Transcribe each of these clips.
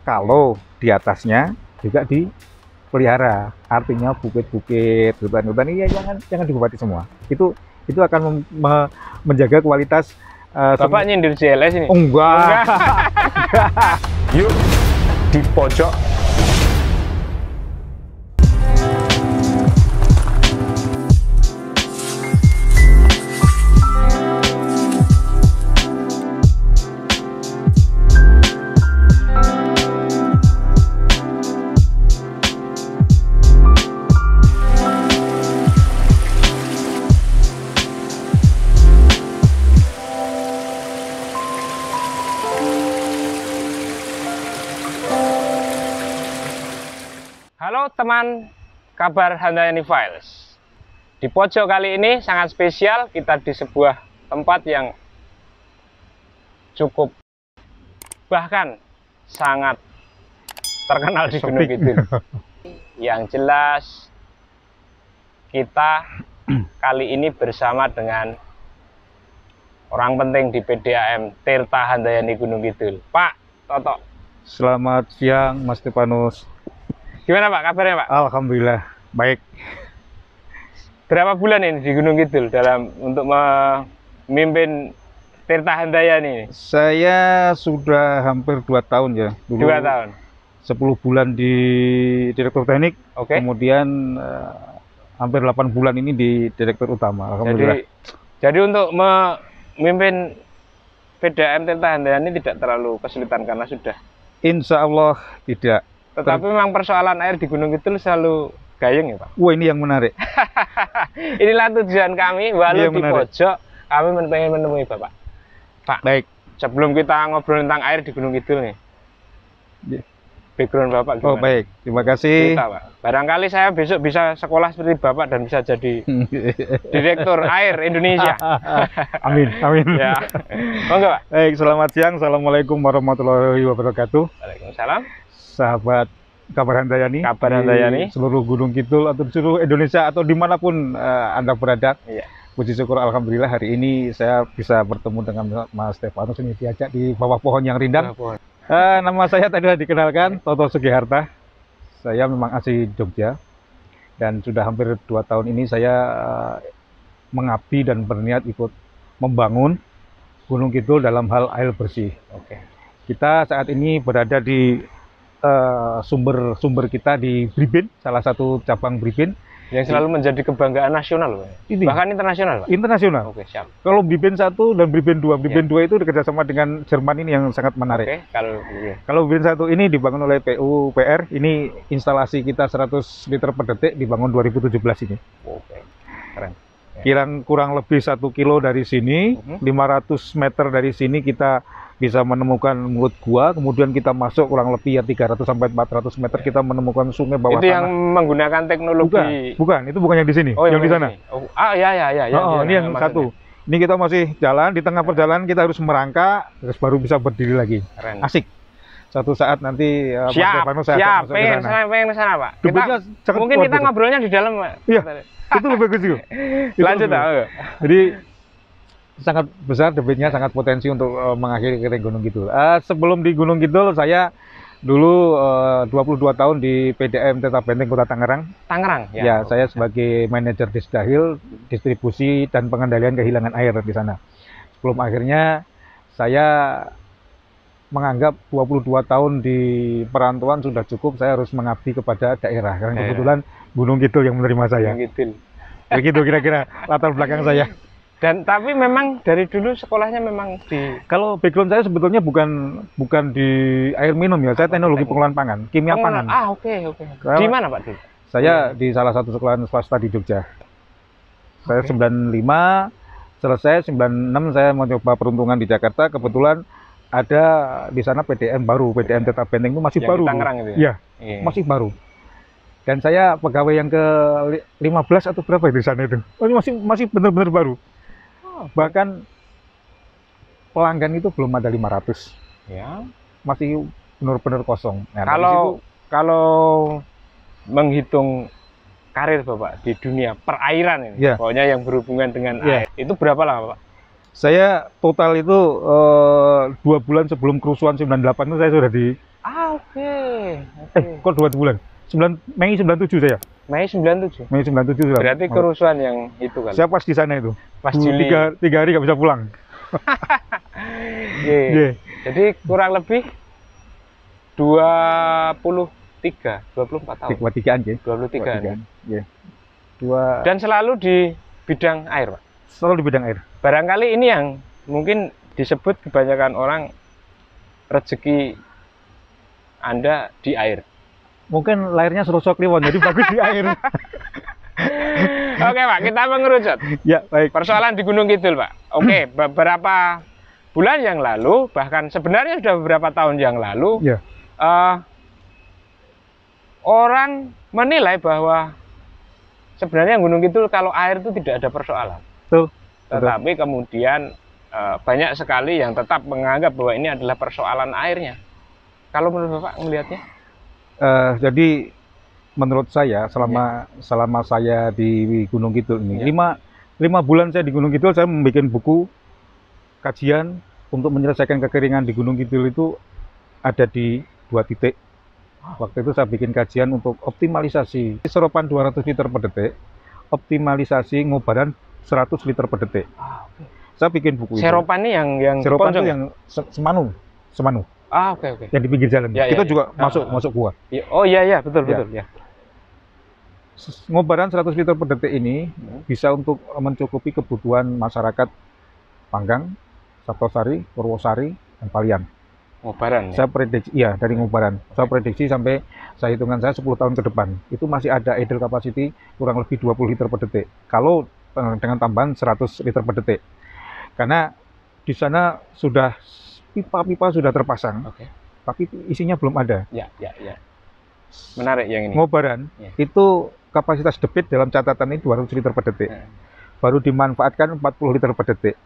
kalau di atasnya juga dipelihara, artinya bukit-bukit, hutan-hutan ini jangan diobati semua. Itu akan menjaga kualitas. Bapak nyindir JLS ini? Enggak. Yuk di pojok. Halo teman kabar Handayani Files. Di pojok kali ini sangat spesial, kita di sebuah tempat yang cukup bahkan sangat terkenal di Gunung Kidul. Yang jelas kita kali ini bersama dengan orang penting di PDAM Tirta Handayani Gunung Kidul, Pak Toto. Selamat siang Mas Stefanus. Gimana Pak kabarnya Pak? Alhamdulillah baik. Berapa bulan ini di Gunung Kidul dalam untuk memimpin Tirta Handayani ini? Saya sudah hampir 2 tahun ya. Dulu 2 tahun. 10 bulan di Direktur Teknik. Oke. Kemudian hampir 8 bulan ini di Direktur Utama. Alhamdulillah. Jadi untuk memimpin PDAM Tirta Handayani tidak terlalu kesulitan karena sudah. Insya Allah tidak. Tetapi memang persoalan air di Gunung Kidul selalu gayeng ya Pak? Wah, ini yang menarik. Inilah tujuan kami, walau di pojok, kami pengen menemui Bapak. Pak, baik. Sebelum kita ngobrol tentang air di Gunung Kidul nih, background Bapak gimana? Oh baik, terima kasih. Cerita, Pak. Barangkali saya besok bisa sekolah seperti Bapak dan bisa jadi Direktur Air Indonesia. Amin, amin. Ya. Monggo Pak. Baik, selamat siang. Assalamualaikum warahmatullahi wabarakatuh. Waalaikumsalam. Sahabat Kabar Handayani, seluruh Gunung Kidul atau seluruh Indonesia atau dimanapun Anda berada. Iya. Puji syukur alhamdulillah hari ini saya bisa bertemu dengan Mas Stefanus ini, diajak di bawah pohon yang rindang. Nama saya tadi sudah dikenalkan, Toto Sugiharta. Saya memang asli Jogja dan sudah hampir 2 tahun ini saya mengabdi dan berniat ikut membangun Gunung Kidul dalam hal air bersih. Oke. Kita saat ini berada di sumber kita di Bribin, salah satu cabang Bribin yang selalu menjadi kebanggaan nasional, ini. Bahkan internasional, Pak. Internasional. Oke, siap. Kalau Bribin 1 dan Bribin 2, Bribin 2 itu bekerjasama dengan Jerman, ini yang sangat menarik. Oke, kalau Bribin 1 ini dibangun oleh PUPR, ini instalasi kita 100 liter per detik dibangun 2017 ini. Oke, keren. Kurang lebih 1 kilo dari sini, 500 meter dari sini kita bisa menemukan mulut gua, kemudian kita masuk kurang lebih ya 300 sampai 400 meter kita menemukan sungai bawah tanah. Itu yang menggunakan teknologi. Bukan, itu bukan yang di sini, yang di sana. Ini yang satu. Ini kita masih jalan, di tengah perjalanan kita harus merangkak, terus baru bisa berdiri lagi. Keren. Asik. Suatu saat nanti siap, pengen ke sana, Pak. Mungkin kita ngobrolnya di dalam, Pak. Iya. Itu lebih bagus juga. Lanjut, Pak. Jadi sangat besar, debitnya sangat potensi untuk mengakhiri kering Gunung Kidul. Sebelum di Gunung Kidul, saya dulu 22 tahun di PDAM Tirta Benteng Kota Tangerang. Tangerang? Ya, saya sebagai manajer Disdahil, distribusi dan pengendalian kehilangan air di sana. Sebelum akhirnya saya menganggap 22 tahun di perantauan sudah cukup, saya harus mengabdi kepada daerah. Karena kebetulan Gunung Kidul yang menerima saya. Gunung Kidul. Begitu kira-kira latar belakang saya. Dan tapi memang dari dulu sekolahnya memang di. Kalau background saya sebetulnya bukan di air minum ya, saya teknologi pengolahan pangan, kimia pangan. Oke. Di mana Pak? Saya di salah satu sekolahan swasta di Jogja. Saya 95 selesai, 96 saya mau coba peruntungan di Jakarta. Kebetulan ada di sana PDM baru, PDM Tirta Benteng itu masih baru. Di Tangerang itu ya? Iya, masih baru. Dan saya pegawai yang ke 15 atau berapa di sana itu? Masih benar-benar baru. Bahkan pelanggan itu belum ada 500. Ya. Masih benar-benar kosong. Nah, kalau menghitung karir Bapak di dunia perairan ini, pokoknya yang berhubungan dengan air, itu berapa lama Pak? Saya total itu 2 bulan sebelum kerusuhan 98 itu saya sudah di Oke. Kok 2 bulan? Mei 97 saya. Mei 97. Mei 97 saya. Berarti kerusuhan yang itu kali. Saya pas di sana itu. Pas Juli. 3 hari nggak bisa pulang. Yeah. Jadi kurang lebih 24 tahun. 23-an ya. 23-an. Ya. Dan selalu di bidang air, Pak. Selalu di bidang air. Barangkali ini yang mungkin disebut kebanyakan orang rezeki Anda di air. Mungkin lahirnya Serosok Kliwon, jadi bagus di air. Oke, Pak, kita mengerucut. Ya, baik. Persoalan di Gunung Kidul, Pak. Oke, beberapa bulan yang lalu, bahkan sebenarnya sudah beberapa tahun yang lalu, Ya. Orang menilai bahwa sebenarnya Gunung Kidul kalau air itu tidak ada persoalan. Betul. Tetapi kemudian banyak sekali yang tetap menganggap bahwa ini adalah persoalan airnya. Kalau menurut Bapak melihatnya? Jadi menurut saya selama saya di Gunung Kidul ini, 5 bulan saya di Gunung Kidul, saya membuat buku kajian untuk menyelesaikan kekeringan di Gunung Kidul itu ada di 2 titik. Waktu itu saya bikin kajian untuk optimalisasi seropan 200 liter per detik, optimalisasi ngubaran 100 liter per detik. Saya bikin buku seropan ini yang seropan itu yang Semanu. Oke. Yang di pinggir jalan. Ya, itu ya, juga masuk gua. Oh iya, betul. Ya. Ngubaran 100 liter per detik ini bisa untuk mencukupi kebutuhan masyarakat Panggang, Saptosari, Purwosari, dan Palian. Ngubaran. Saya prediksi, dari Ngubaran. Saya prediksi sampai hitungan saya 10 tahun ke depan itu masih ada idle capacity kurang lebih 20 liter per detik. Kalau dengan tambahan 100 liter per detik. Karena di sana sudah pipa-pipa sudah terpasang, tapi isinya belum ada. Ya. Menarik yang ini. Ngubaran itu kapasitas debit dalam catatan ini 200 liter per detik. Baru dimanfaatkan 40 liter per detik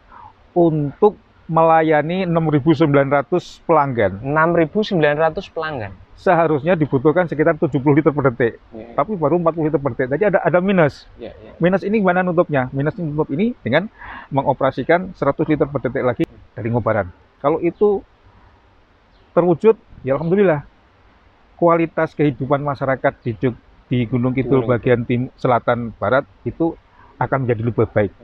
untuk melayani 6.900 pelanggan. 6.900 pelanggan. Seharusnya dibutuhkan sekitar 70 liter per detik, tapi baru 40 liter per detik. Jadi ada minus. Minus ini gimana nutupnya? Minus nutup ini dengan mengoperasikan 100 liter per detik lagi dari Ngubaran. Kalau itu terwujud, ya alhamdulillah. Kualitas kehidupan masyarakat di Gunung Kidul bagian selatan barat itu akan menjadi lebih baik.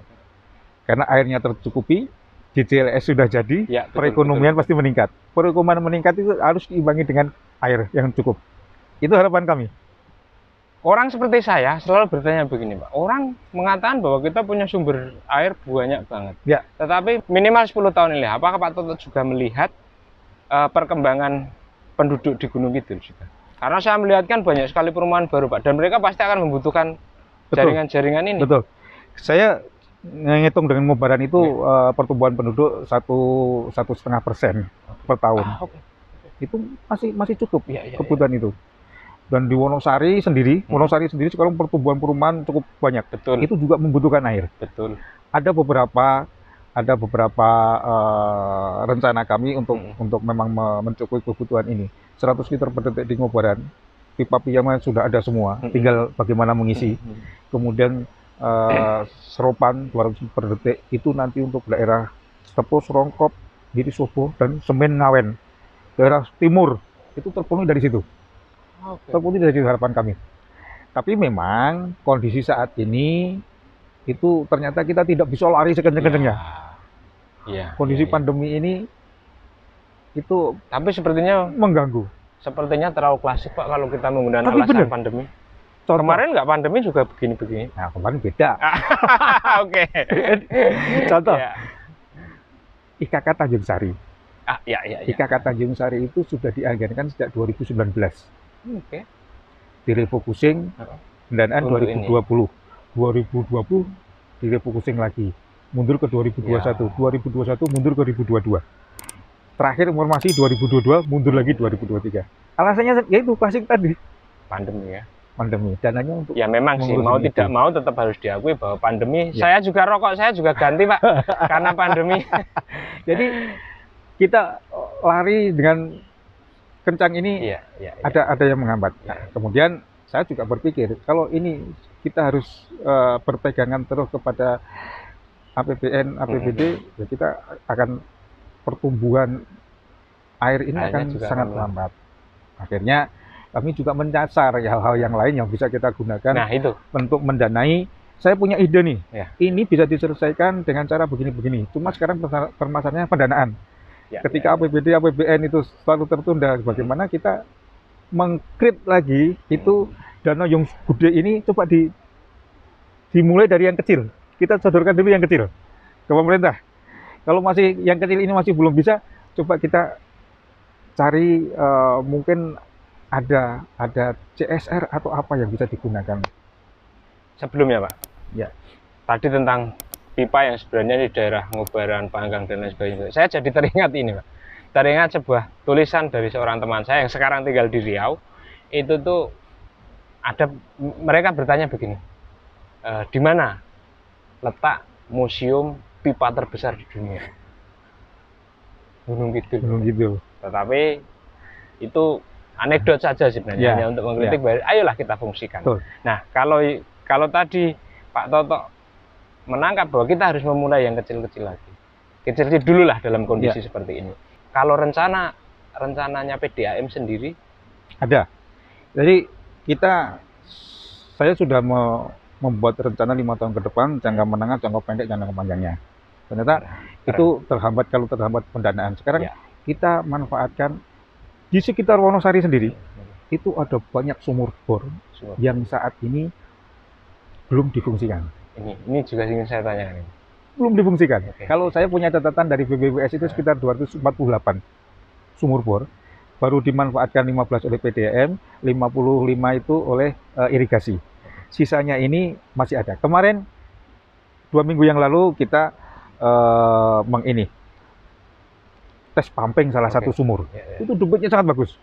Karena airnya tercukupi, JJLS sudah jadi, perekonomian pasti meningkat. Perekonomian meningkat itu harus diimbangi dengan air yang cukup. Itu harapan kami. Orang seperti saya selalu bertanya begini, Pak. Orang mengatakan bahwa kita punya sumber air banyak banget. Ya. Tetapi minimal 10 tahun ini, apakah Pak Toto juga melihat perkembangan penduduk di Gunung Kidul juga? Karena saya melihat kan banyak sekali perumahan baru, Pak. Dan mereka pasti akan membutuhkan jaringan-jaringan ini. Betul. Saya ngitung dengan Ngubaran itu pertumbuhan penduduk 1,5% per tahun. Itu masih cukup kebutuhan itu. Dan di Wonosari sendiri sekarang pertumbuhan perumahan cukup banyak. Betul. Itu juga membutuhkan air. Betul. Ada beberapa rencana kami untuk memang mencukupi kebutuhan ini. 100 liter per detik di Ngubaran, pipa-pipa sudah ada semua, tinggal bagaimana mengisi. Kemudian seropan 200 per detik itu nanti untuk daerah Tepus, Rongkop, Giri Sobo, dan Semen Ngawen. Daerah timur itu terpenuhi dari situ. Terpenuhi dari harapan kami. Tapi memang kondisi saat ini itu ternyata kita tidak bisa lari sekencang-kencangnya. Kondisi pandemi ini itu tapi sepertinya mengganggu. Sepertinya terlalu klasik, Pak, kalau kita menggunakan alasan pandemi. Kemarin nggak pandemi juga begini-begini. Nah, kemarin beda. Oke. Contoh. IKK Tanjung Sari. IKK Ya. Tanjung Sari itu sudah dianggarkan sejak 2019. Direfocusing pendanaan 2020. 2020 direfocusing lagi. Mundur ke 2021. 2021 mundur ke 2022. Terakhir informasi 2022 mundur lagi 2023. Alasannya yaitu klasik tadi. Pandemi. Dananya untuk memang sih mau tidak mau tetap harus diakui bahwa pandemi. Saya juga rokok saya juga ganti, Pak, karena pandemi. Jadi kita lari dengan kencang ini ada yang menghambat. Nah, kemudian saya juga berpikir kalau ini kita harus berpegangan terus kepada APBN, APBD, ya kita akan pertumbuhan air ini akan sangat lambat. Akhirnya kami juga menyasar hal-hal yang lain yang bisa kita gunakan Nah, itu. untuk mendanai. Saya punya ide nih, Ya. ini bisa diselesaikan dengan cara begini-begini. Cuma sekarang permasalahannya pendanaan. Ya, Ketika APBD, APBN itu selalu tertunda, bagaimana kita meng-create lagi itu dana yang gede ini coba dimulai dari yang kecil. Kita sodorkan dulu yang kecil ke pemerintah. Kalau masih yang kecil ini masih belum bisa, coba kita cari mungkin ada CSR atau apa yang bisa digunakan. Sebelumnya, Pak. Ya. Tadi tentang pipa yang sebenarnya di daerah Ngubaran, Panggang, dan lain sebagainya. Saya jadi teringat ini, Pak. Teringat sebuah tulisan dari seorang teman saya yang sekarang tinggal di Riau. Itu tuh ada, mereka bertanya begini, di mana letak museum pipa terbesar di dunia? Gunung Kidul. Gunung Kidul. Tetapi itu anekdot saja sebenarnya, hanya untuk mengkritik. Ayolah kita fungsikan. Betul. Nah, kalau tadi Pak Toto menangkap bahwa kita harus memulai yang kecil-kecil lagi. Kecil-kecil dulu lah dalam kondisi seperti ini. Kalau rencananya PDAM sendiri? Ada. Jadi saya sudah membuat rencana 5 tahun ke depan, jangka menengah, jangka pendek, jangka panjangnya. Ternyata itu kalau terhambat pendanaan. Sekarang kita manfaatkan di sekitar Wonosari sendiri, itu ada banyak sumur bor yang saat ini belum difungsikan. Ini juga ingin saya tanyakan. Belum difungsikan. Kalau saya punya catatan dari BBWS itu sekitar 248 sumur bor, baru dimanfaatkan 15 oleh PDAM, 55 itu oleh irigasi. Sisanya ini masih ada. Kemarin 2 minggu yang lalu kita tes pumping salah satu sumur. Itu debitnya sangat bagus.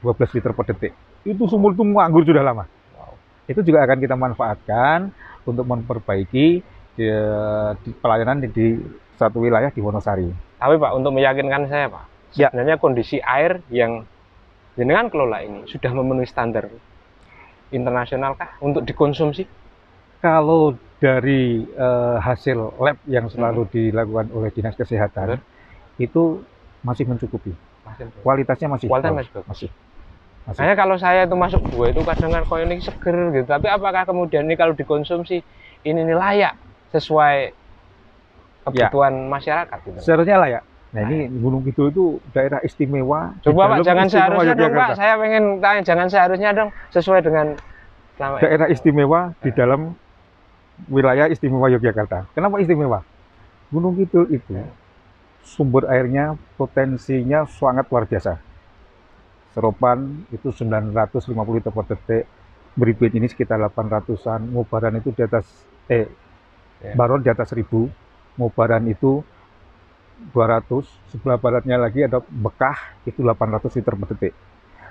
12 liter per detik. Itu sumur itu nganggur sudah lama. Itu juga akan kita manfaatkan untuk memperbaiki pelayanan di satu wilayah di Wonosari. Tapi Pak, untuk meyakinkan saya Pak, sebenarnya kondisi air yang jenengan kelola ini sudah memenuhi standar internasional kah untuk dikonsumsi? Kalau dari hasil lab yang selalu dilakukan oleh Dinas Kesehatan, itu masih mencukupi. Kualitasnya masih bagus. Makanya kalau saya itu masuk gua itu kadang kan kok ini seger gitu, tapi apakah kemudian ini kalau dikonsumsi ini layak sesuai kebutuhan masyarakat gitu? Seharusnya layak. Nah, ini Gunung Kidul itu daerah istimewa. Coba Pak, jangan seharusnya dong Pak, saya pengen tanya, jangan seharusnya dong, sesuai dengan daerah istimewa di dalam wilayah istimewa Yogyakarta. Kenapa istimewa? Gunung Kidul itu sumber airnya potensinya sangat luar biasa. Seropan itu 950 liter per detik, Beribit ini sekitar 800-an, Ngubaran itu di atas Baron di atas 1000, Ngubaran itu 200, sebelah baratnya lagi ada Bekah itu 800 liter per detik.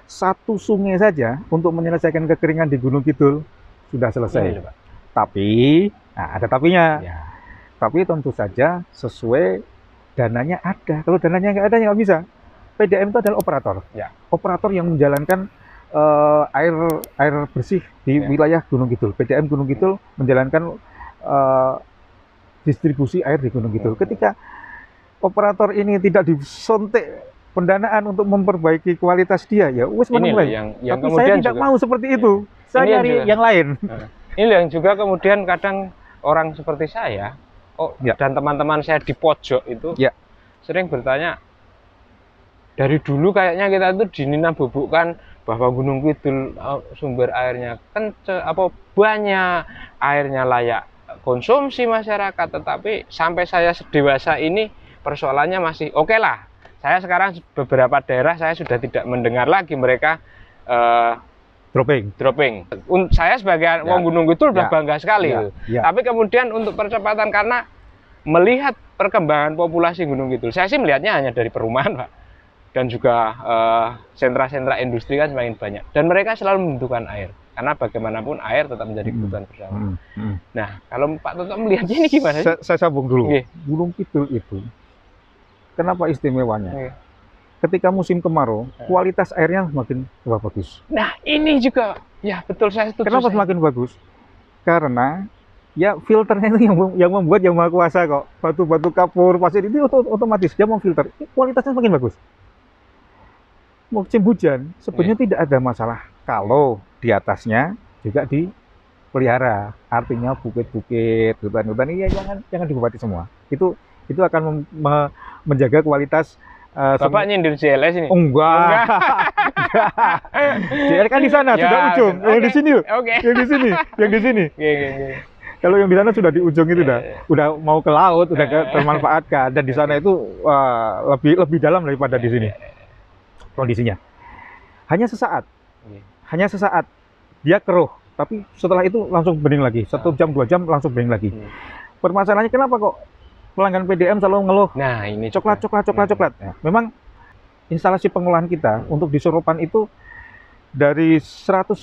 Satu sungai saja untuk menyelesaikan kekeringan di Gunung Kidul sudah selesai. Tapi, ada tapinya. Tapi tentu saja sesuai dananya ada. Kalau dananya nggak ada, ya nggak bisa. PDAM itu adalah operator. Operator yang menjalankan air bersih di wilayah Gunung Kidul. PDAM Gunung Kidul menjalankan distribusi air di Gunung Kidul. Ketika operator ini tidak disontek pendanaan untuk memperbaiki kualitas dia, ya wis menilai. Tapi saya tidak mau seperti itu. Saya nyari yang lain. Ini yang juga kemudian kadang orang seperti saya, dan teman-teman saya di pojok itu sering bertanya, dari dulu kayaknya kita itu dinina-bubukkan bahwa Gunung Kidul sumber airnya banyak, airnya layak konsumsi masyarakat, tetapi sampai saya dewasa ini persoalannya masih oke lah. Saya sekarang beberapa daerah saya sudah tidak mendengar lagi mereka dropping. Saya sebagai wong Gunung Kidul udah bangga sekali. Tapi kemudian untuk percepatan, karena melihat perkembangan populasi Gunung Kidul, saya sih melihatnya hanya dari perumahan Pak, dan juga sentra-sentra industri kan semakin banyak, dan mereka selalu membutuhkan air, karena bagaimanapun air tetap menjadi kebutuhan bersama. Nah, kalau Pak Toto melihatnya ini gimana? Saya sambung dulu. Gunung Kidul itu kenapa istimewanya? Ketika musim kemarau, kualitas airnya semakin bagus. Nah, ini juga, ya betul, saya setuju. Kenapa semakin bagus? Karena ya filternya itu yang membuat Yang Maha Kuasa kok. Batu-batu kapur, pasir itu otomatis dia memfilter. Kualitasnya semakin bagus. musim hujan sebenarnya tidak ada masalah kalau di atasnya juga dipelihara. Artinya bukit-bukit, hutan-hutan ini ya jangan diobati semua. Itu akan menjaga kualitas. Bapak nyindir JLS ini? Enggak. JLS kan di sana Ya, sudah ujung. oke. Yang di sini loh. Oke. Yang di sini, yang di sini. Oke. Kalau yang di sana sudah di ujung itu udah mau ke laut, udah termanfaatkan, dan di sana itu lebih dalam daripada di sini kondisinya. Hanya sesaat dia keruh, tapi setelah itu langsung bening lagi. 1 jam 2 jam langsung bening lagi. Permasalahannya kenapa kok pelanggan PDM selalu ngeluh? Nah, ini Coklat. Ya, memang instalasi pengolahan kita untuk di Soropan itu dari 190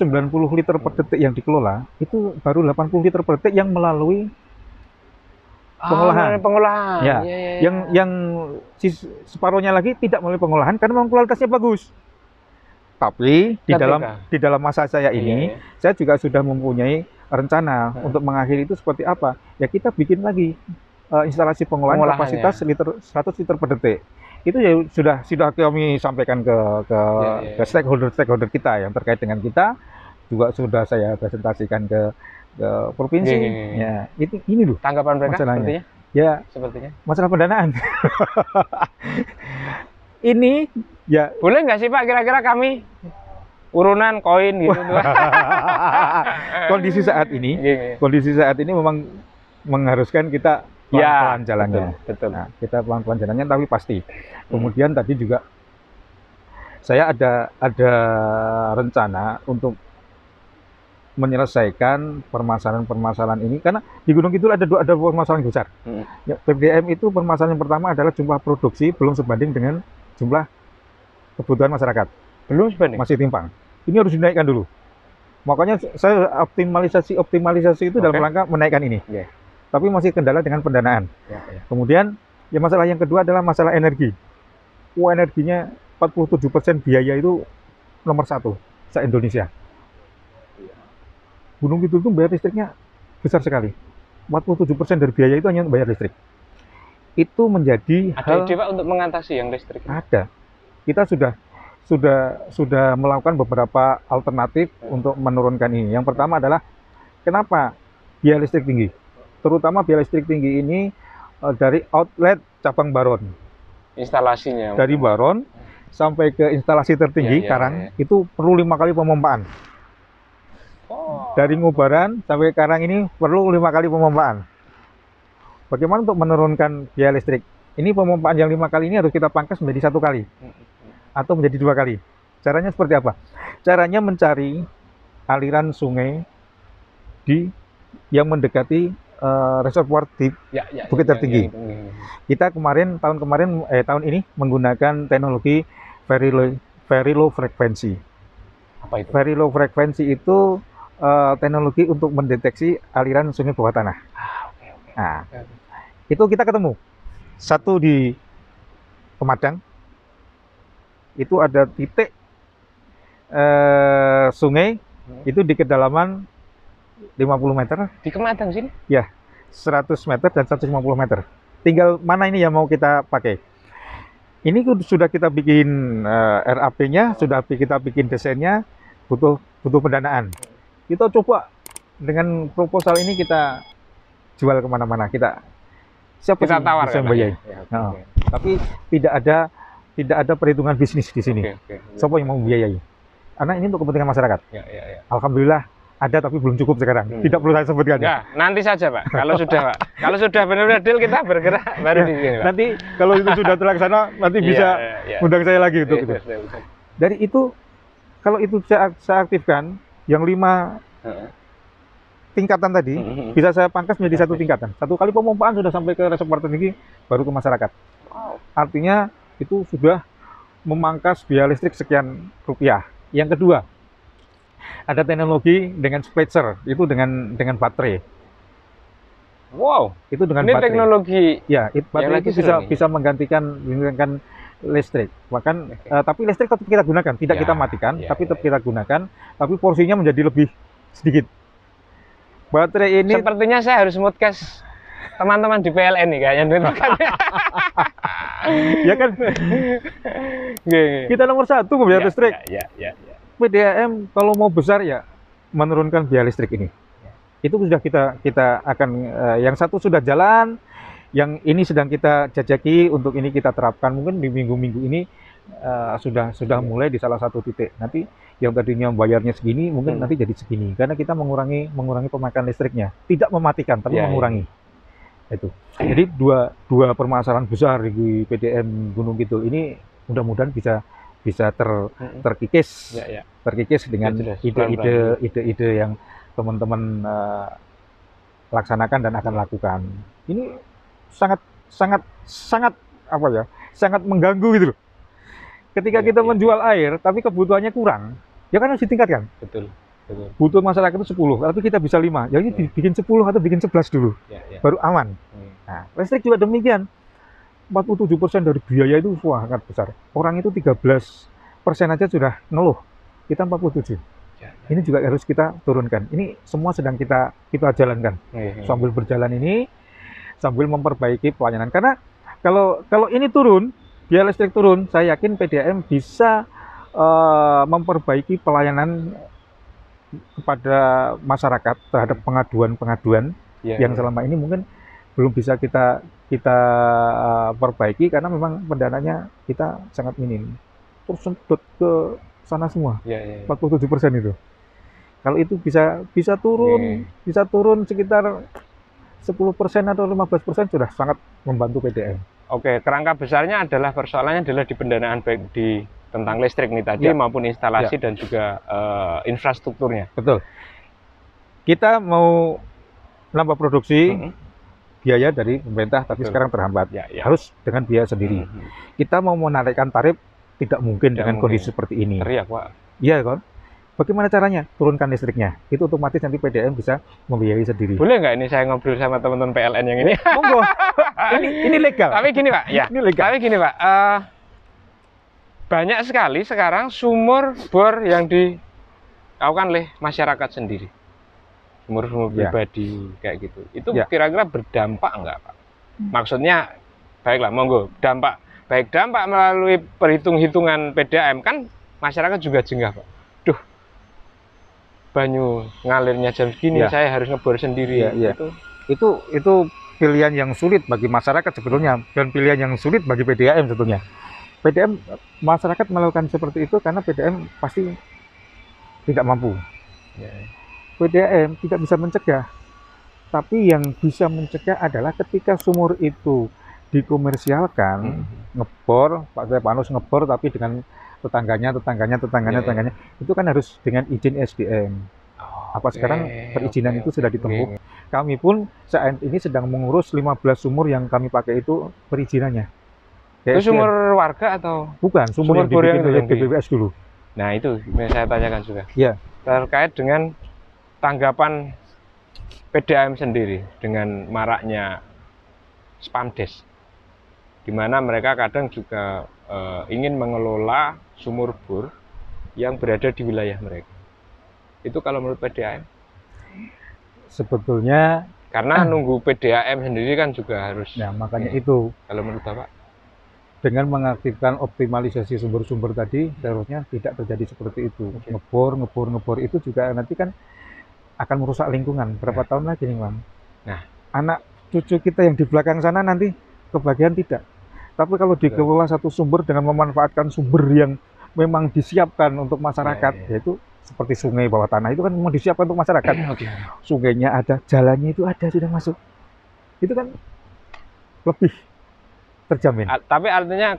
liter per detik yang dikelola, itu baru 80 liter per detik yang melalui pengolahan. Pengolahan. Ya, Ya. yang separuhnya lagi tidak melalui pengolahan karena memang kualitasnya bagus. Tapi di dalam masa saya ini, saya juga sudah mempunyai rencana untuk mengakhiri itu seperti apa. Ya kita bikin lagi instalasi pengolahan kapasitas 100 liter per detik. Itu ya sudah kami sampaikan ke stakeholder kita yang terkait dengan kita, juga sudah saya presentasikan ke provinsi. Ya, ini loh tanggapan mereka masalahnya. Sepertinya Masalah pendanaan. Ini ya boleh nggak sih Pak, kira-kira kami urunan koin gitu? Kondisi saat ini memang mengharuskan kita pelan-pelan jalannya. Betul. Nah, kita pelan-pelan jalannya, tapi pasti. Kemudian tadi juga saya ada rencana untuk menyelesaikan permasalahan-permasalahan ini, karena di Gunung Kidul ada permasalahan besar. Ya, PDM itu permasalahan yang pertama adalah jumlah produksi belum sebanding dengan jumlah kebutuhan masyarakat. Belum sebanding. Masih timpang. Ini harus dinaikkan dulu. Makanya saya optimalisasi itu dalam rangka menaikkan ini. Tapi masih kendala dengan pendanaan. Kemudian ya masalah yang kedua adalah masalah energi. Energinya 47% biaya itu nomor 1 se-Indonesia. Gunung Kidul itu bayar listriknya besar sekali. 47% dari biaya itu hanya bayar listrik. Itu menjadi ada ide Pak untuk mengatasi yang listrik? Ada. Kita sudah melakukan beberapa alternatif untuk menurunkan ini. Yang pertama adalah kenapa biaya listrik tinggi? Terutama biaya listrik tinggi ini dari outlet cabang Baron. Instalasinya. Dari Baron sampai ke instalasi tertinggi Karang itu perlu 5 kali pemompaan. Dari Ngubaran sampai Karang ini perlu 5 kali pemompaan. Bagaimana untuk menurunkan biaya listrik? Ini pemompaan yang 5 kali ini harus kita pangkas menjadi 1 kali atau menjadi 2 kali. Caranya seperti apa? Caranya mencari aliran sungai yang mendekati reservoir di bukit tertinggi. Kita tahun ini menggunakan teknologi very low frequency. Apa itu? Very low frequency itu teknologi untuk mendeteksi aliran sungai bawah tanah. Nah, itu kita ketemu. Satu di Pemadang, itu ada titik sungai itu di kedalaman 50 meter. Di Kemadang sini? Ya, 100 meter dan 150 meter. Tinggal mana ini yang mau kita pakai. Ini sudah kita bikin RAP-nya, sudah kita bikin desainnya, butuh pendanaan. Kita coba dengan proposal ini kita jual kemana-mana. Siapa kita tawar bisa membiayai. Tapi tidak ada perhitungan bisnis di sini. Siapa yang mau membiayai? Karena ini untuk kepentingan masyarakat. Alhamdulillah ada, tapi belum cukup sekarang. Tidak perlu saya sebutkan. Ya, nanti saja Pak. Kalau sudah Pak. Kalau sudah benar-benar deal, kita bergerak baru di sini Pak. Nanti kalau itu sudah terlaksana, nanti bisa undang saya lagi untuk itu. Dari itu, kalau itu saya aktifkan, yang 5 tingkatan tadi bisa saya pangkas menjadi 1 tingkatan. 1 kali pemompaan sudah sampai ke reservoir tertinggi, baru ke masyarakat. Artinya itu sudah memangkas biaya listrik sekian rupiah. Yang kedua, ada teknologi dengan splitter, itu dengan baterai. Wow, itu dengan ini baterai. Teknologi. Ya, baterai itu bisa menggantikan listrik. Bahkan tapi listrik tetap kita gunakan, tidak kita matikan, tapi tetap kita gunakan, tapi porsinya menjadi lebih sedikit. Baterai ini sepertinya saya harus moodcast teman-teman di PLN nih kayaknya. Ya kan? Kita nomor 1 pembayar listrik. Ya. PDAM kalau mau besar ya menurunkan biaya listrik ini. Itu sudah kita akan yang satu sudah jalan, yang ini sedang kita jajaki, untuk ini kita terapkan. Mungkin di minggu-minggu ini sudah mulai di salah satu titik. Nanti yang tadinya bayarnya segini mungkin nanti jadi segini, karena kita mengurangi pemakaian listriknya, tidak mematikan tapi mengurangi. Itu. Jadi dua permasalahan besar di PDAM Gunung Kidul ini mudah-mudahan bisa terkikis dengan ide-ide yang teman-teman laksanakan dan akan lakukan. Ini sangat apa ya? Sangat mengganggu gitu loh. Ketika kita menjual air tapi kebutuhannya kurang, ya kan harus ditingkatkan. Betul. Butuh masyarakat itu 10, tapi kita bisa 5. Ya ini bikin 10 atau bikin 11 dulu. Baru aman. Nah, listrik juga demikian. 47% dari biaya itu sangat besar. Orang itu 13% aja sudah ngeluh. Kita 47. Ini juga harus kita turunkan. Ini semua sedang kita jalankan. Sambil berjalan ini, sambil memperbaiki pelayanan. Karena kalau ini turun, biaya listrik turun, saya yakin PDAM bisa memperbaiki pelayanan kepada masyarakat terhadap pengaduan-pengaduan yang selama ini mungkin belum bisa kita perbaiki karena memang pendananya kita sangat minim. Terus sedot ke sana semua. 47% itu. Kalau itu bisa turun sekitar 10% atau 15% sudah sangat membantu PDAM. Oke, kerangka besarnya adalah persoalannya adalah di pendanaan, baik di tentang listrik nih tadi maupun instalasi dan juga infrastrukturnya. Betul. Kita mau nambah produksi, biaya dari pemerintah tapi sekarang terhambat. Harus dengan biaya sendiri. Kita mau menaikkan tarif tidak mungkin dengan kondisi seperti ini. Teriak, Pak. Iya kan? Bagaimana caranya? Turunkan listriknya. Itu otomatis nanti PDAM bisa membiayai sendiri. Boleh nggak ini saya ngobrol sama teman-teman PLN yang ini? Monggo. ini legal. Tapi gini, Pak. Ya. Ini legal. Tapi gini, Pak. Banyak sekali sekarang sumur bor yang dilakukan oleh masyarakat sendiri. Sumur-sumur pribadi kayak gitu. Itu kira-kira berdampak nggak, Pak? Maksudnya, baiklah, monggo. Baik dampak melalui perhitung-hitungan PDAM, kan masyarakat juga jengah, Pak. Duh, banyu ngalirnya jam segini, saya harus ngebor sendiri. Itu pilihan yang sulit bagi masyarakat sebetulnya, dan pilihan yang sulit bagi PDAM sebetulnya. PDAM, masyarakat melakukan seperti itu karena PDAM pasti tidak mampu. PDAM tidak bisa mencegah, tapi yang bisa mencegah adalah ketika sumur itu dikomersialkan, ngebor, Pak Stefanus ngebor tapi dengan tetangganya, itu kan harus dengan izin SDM. Apa sekarang perizinan itu sudah ditempuh. Kami pun saat ini sedang mengurus 15 sumur yang kami pakai itu perizinannya. Itu sumur warga atau? Bukan, sumur yang dibikin oleh BPWS dulu. Nah itu saya tanyakan juga. Ya. Terkait dengan tanggapan PDAM sendiri dengan maraknya spamdes, di mana mereka kadang juga ingin mengelola sumur bor yang berada di wilayah mereka. Itu kalau menurut PDAM? Sebetulnya karena nunggu PDAM sendiri kan juga harus. Nah, makanya itu. Kalau menurut Bapak? Dengan mengaktifkan optimalisasi sumber-sumber tadi, seharusnya tidak terjadi seperti itu. Ngebor itu juga nanti kan akan merusak lingkungan. Berapa tahun lagi nih, Bang? Nah, anak cucu kita yang di belakang sana nanti kebagian tidak. Tapi kalau dikelola satu sumber dengan memanfaatkan sumber yang memang disiapkan untuk masyarakat, yaitu seperti sungai bawah tanah itu kan memang disiapkan untuk masyarakat. Sungainya ada, jalannya itu ada, sudah masuk. Itu kan lebih terjamin. Tapi artinya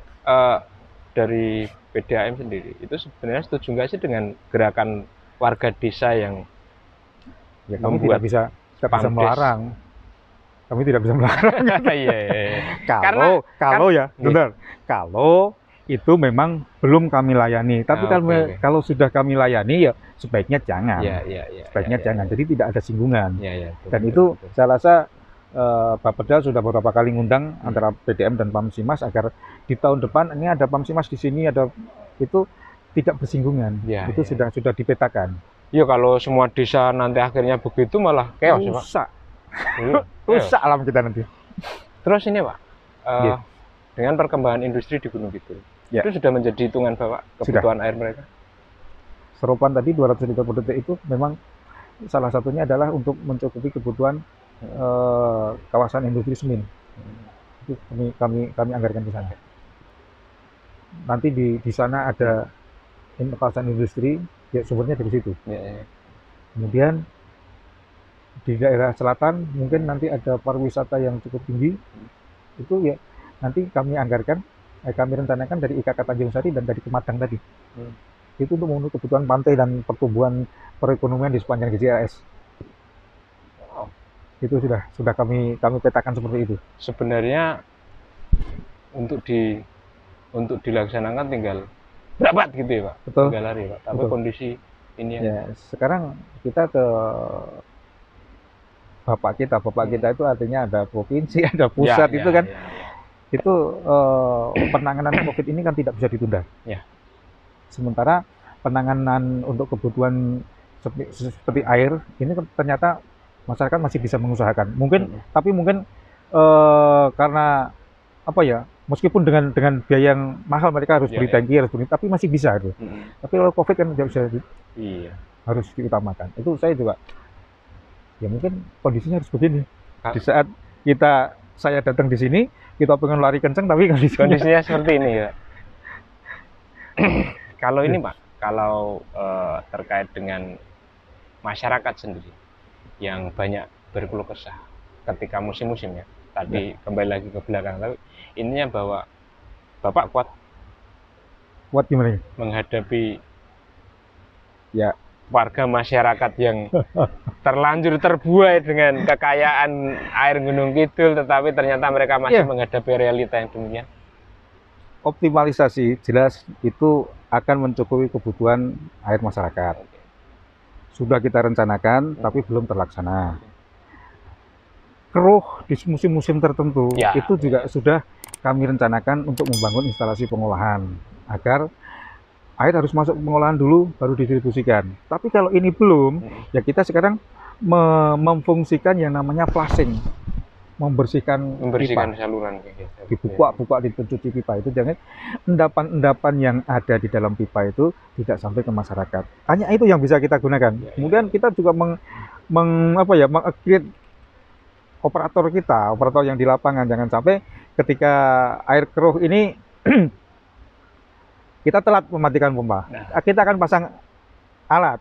dari PDAM sendiri itu sebenarnya setuju nggak sih dengan gerakan warga desa yang kami tidak bisa melarang. Kami tidak bisa melarang. Kalau itu memang belum kami layani. Tapi kalau sudah kami layani ya sebaiknya jangan. Sebaiknya jangan. Jadi tidak ada singgungan. Dan itu saya rasa Bapeda sudah beberapa kali ngundang antara PDAM dan Pamsimas agar di tahun depan ini ada Pamsimas di sini, ada itu tidak bersinggungan. Itu sudah dipetakan. Ya kalau semua desa nanti akhirnya begitu malah chaos, Pak. Rusak alam kita nanti. Terus ini, Pak, dengan perkembangan industri di Gunung Kidul. Ya. Itu sudah menjadi hitungan Bapak kebutuhan air mereka? Seropan tadi 200 liter per detik itu memang salah satunya adalah untuk mencukupi kebutuhan kawasan industri semen. Itu kami anggarkan di sana. Nanti di sana ada kawasan industri, ya sumbernya dari situ. Ya. Kemudian di daerah selatan mungkin nanti ada pariwisata yang cukup tinggi. Itu ya nanti kami anggarkan, kami rencanakan dari IKK Tanjung Sari dan dari Kematang tadi. Itu untuk memenuhi kebutuhan pantai dan pertumbuhan perekonomian di sepanjang GJAS. Itu sudah kami petakan seperti itu. Sebenarnya untuk dilaksanakan tinggal berapa gitu ya Pak? Betul. Tinggal hari Pak. Tapi Betul. kondisi ini ya sekarang kita ke Bapak kita itu artinya ada provinsi, ada pusat, itu kan. Itu penanganan COVID ini kan tidak bisa ditunda. Ya. Sementara penanganan untuk kebutuhan seperti air ini ternyata masyarakat masih bisa mengusahakan. Tapi mungkin karena apa ya? Meskipun dengan biaya yang mahal mereka harus beli tangki, harus beli, tapi masih bisa itu. Tapi kalau COVID kan tidak bisa, harus diutamakan. Itu saya juga, ya mungkin kondisinya harus begini. Di saat saya datang di sini, kita pengen lari kenceng, tapi kondisinya seperti ini ya. Kalau ini Pak, kalau terkait dengan masyarakat sendiri yang banyak berkeluh kesah ketika musim-musim ya. Tadi kembali lagi ke belakang, tapi intinya bahwa Bapak kuat gimana? Menghadapi ya warga masyarakat yang terlanjur terbuai dengan kekayaan air Gunung Kidul, tetapi ternyata mereka masih menghadapi realita yang demikian. Optimalisasi jelas itu akan mencukupi kebutuhan air masyarakat. Sudah kita rencanakan, tapi belum terlaksana. Keruh di musim-musim tertentu itu juga sudah kami rencanakan untuk membangun instalasi pengolahan agar air harus masuk pengolahan dulu baru didistribusikan. Tapi kalau ini belum, ya kita sekarang memfungsikan yang namanya flushing, membersihkan pipa. Saluran dibuka dicuci pipa itu, jangan endapan yang ada di dalam pipa itu tidak sampai ke masyarakat. Hanya itu yang bisa kita gunakan. Kemudian kita juga mengupgrade operator yang di lapangan, jangan sampai ketika air keruh ini kita telat mematikan pompa. Kita akan pasang alat.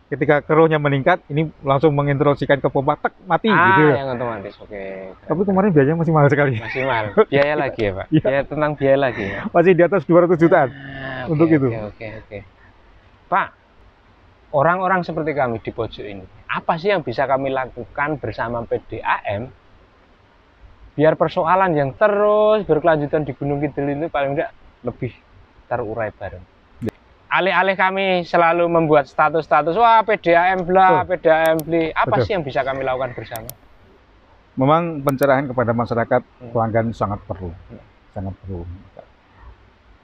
Ketika keruhnya meningkat, ini langsung menginstruksikan ke pompa, tek, mati gitu. Yang otomatis, oke. Tapi kemarin biayanya masih mahal sekali. Masih mahal. Biaya lagi ya Pak? Ya, tentang biaya lagi ya? Masih di atas 200 jutaan untuk itu. Oke. Pak, orang-orang seperti kami di pojok ini, apa sih yang bisa kami lakukan bersama PDAM biar persoalan yang terus berkelanjutan di Gunung Kidul ini paling tidak lebih terurai bareng? Alih-alih kami selalu membuat status-status, wah PDAM bla, PDAM beli, apa sih yang bisa kami lakukan bersama? Memang pencerahan kepada masyarakat pelanggan sangat perlu. Sangat perlu.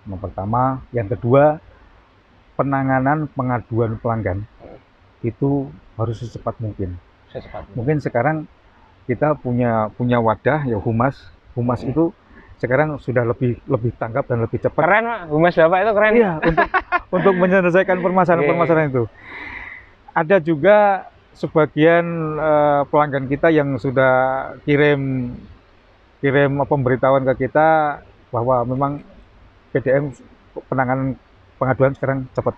Yang pertama, yang kedua, penanganan pengaduan pelanggan itu harus secepat mungkin. Mungkin sekarang kita punya wadah ya humas itu sekarang sudah lebih tanggap dan lebih cepat. Keren Pak, humas Bapak itu keren. Iya, untuk menyelesaikan permasalahan itu. Ada juga sebagian pelanggan kita yang sudah kirim pemberitahuan ke kita bahwa memang PDM penanganan pengaduan sekarang cepat,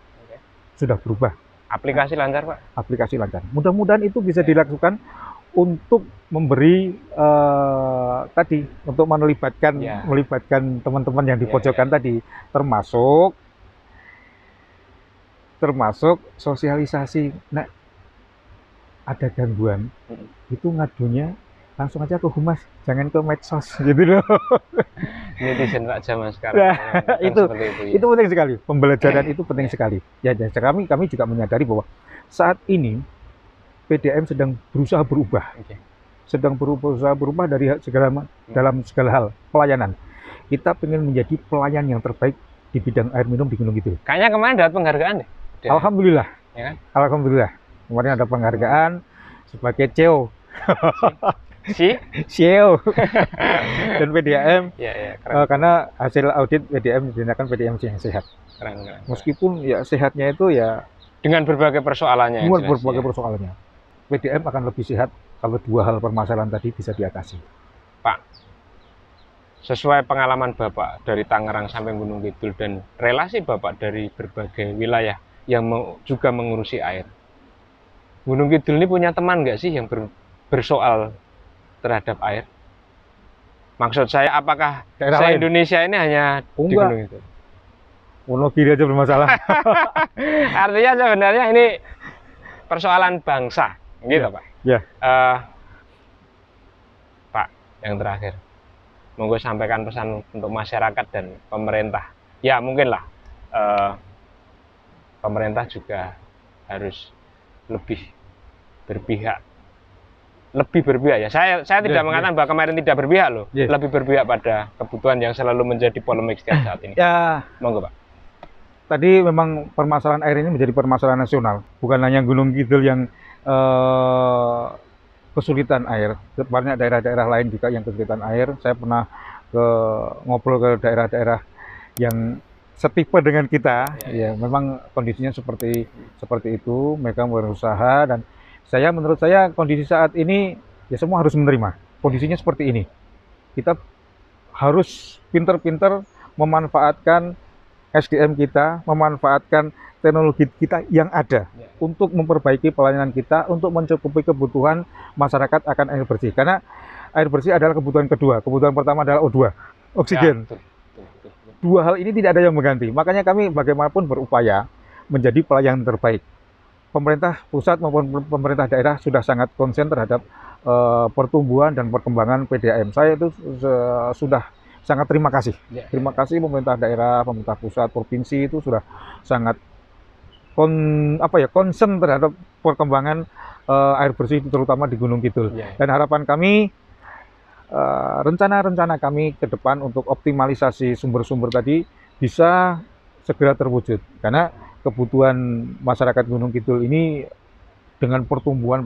sudah berubah. Aplikasi lancar Pak? Aplikasi lancar. Mudah-mudahan itu bisa dilakukan untuk memberi untuk melibatkan teman-teman yang di pojokan tadi, termasuk sosialisasi. Nah, ada gangguan itu ngadunya langsung aja ke humas, jangan ke medsos gitu loh. Netizen Pak zaman sekarang. Nah, itu penting sekali, pembelajaran itu penting sekali. Ya, kami juga menyadari bahwa saat ini PDAM sedang berusaha berubah, dari dalam segala hal pelayanan. Kita ingin menjadi pelayan yang terbaik di bidang air minum di Gunung Kidul. Kayaknya kemarin dapat penghargaan deh. Alhamdulillah, ya kan? Alhamdulillah. Kemarin ada penghargaan sebagai CEO. SEO dan PDAM. Ya, keren. Karena hasil audit PDAM digunakan PDAM yang sehat. Keren. Meskipun ya sehatnya itu ya dengan berbagai persoalannya. Dengan berbagai persoalannya. PDAM akan lebih sehat kalau dua hal permasalahan tadi bisa diatasi. Pak, sesuai pengalaman Bapak dari Tangerang sampai Gunung Kidul dan relasi Bapak dari berbagai wilayah yang juga mengurusi air. Gunung Kidul ini punya teman nggak sih yang bersoal terhadap air? Maksud saya, apakah se-Indonesia ini hanya di Gunung Kidul? Wonogiri aja bermasalah. Artinya sebenarnya ini persoalan bangsa, gitu Pak. Ya. Pak, yang terakhir, monggo sampaikan pesan untuk masyarakat dan pemerintah. Ya mungkinlah pemerintah juga harus lebih berpihak ya. Saya tidak mengatakan bahwa kemarin tidak berpihak loh. Lebih berpihak pada kebutuhan yang selalu menjadi polemik setiap saat ini. Ya, monggo Pak. Tadi memang permasalahan air ini menjadi permasalahan nasional, bukan hanya Gunung Kidul yang kesulitan air. Banyak daerah-daerah lain juga yang kesulitan air. Saya pernah ngobrol ke daerah-daerah yang setipe dengan kita, ya memang kondisinya seperti itu. Mereka berusaha dan menurut saya kondisi saat ini ya semua harus menerima. Kondisinya seperti ini. Kita harus pinter-pinter memanfaatkan SDM kita, memanfaatkan teknologi kita yang ada untuk memperbaiki pelayanan kita, untuk mencukupi kebutuhan masyarakat akan air bersih. Karena air bersih adalah kebutuhan kedua. Kebutuhan pertama adalah O2, oksigen. Ya, betul. Dua hal ini tidak ada yang mengganti. Makanya kami bagaimanapun berupaya menjadi pelayan terbaik. Pemerintah pusat maupun pemerintah daerah sudah sangat konsen terhadap pertumbuhan dan perkembangan PDAM. Saya itu sudah sangat terima kasih. Terima kasih pemerintah daerah, pemerintah pusat, provinsi itu sudah sangat konsen terhadap perkembangan air bersih terutama di Gunung Kidul. Dan harapan kami, rencana-rencana kami ke depan untuk optimalisasi sumber-sumber tadi bisa segera terwujud. Karena kebutuhan masyarakat Gunung Kidul ini dengan pertumbuhan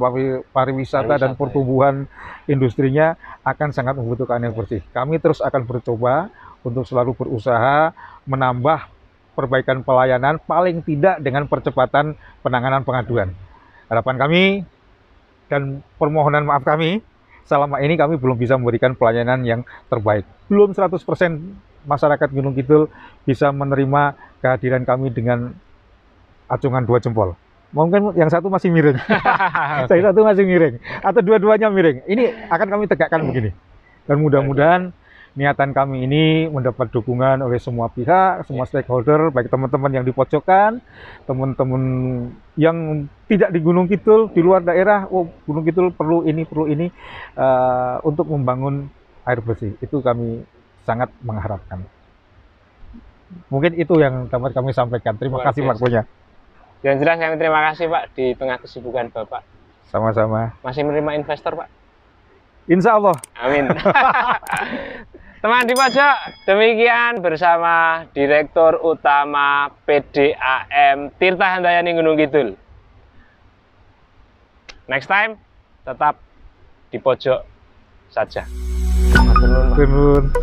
pariwisata dan pertumbuhan industrinya akan sangat membutuhkan air bersih. Kami terus akan bercoba untuk selalu berusaha menambah perbaikan pelayanan, paling tidak dengan percepatan penanganan pengaduan. Harapan kami dan permohonan maaf kami, selama ini kami belum bisa memberikan pelayanan yang terbaik. Belum 100% masyarakat Gunung Kidul bisa menerima kehadiran kami dengan acungan 2 jempol. Mungkin yang satu masih miring, yang satu masih miring, atau dua-duanya miring. Ini akan kami tegakkan begini. Dan mudah-mudahan niatan kami ini mendapat dukungan oleh semua pihak, semua stakeholder, baik teman-teman yang di pojokan, teman-teman yang tidak di Gunung Kidul, di luar daerah, Gunung Kidul perlu ini, untuk membangun air bersih. Itu kami sangat mengharapkan. Mungkin itu yang dapat kami sampaikan. Terima kasih waktunya. Yang jelas kami terima kasih Pak di tengah kesibukan Bapak. Sama-sama. Masih menerima investor Pak? Insya Allah. Amin. Teman di pojok, demikian bersama Direktur Utama PDAM Tirta Handayani Gunung Kidul. Next time tetap di pojok saja. Turun.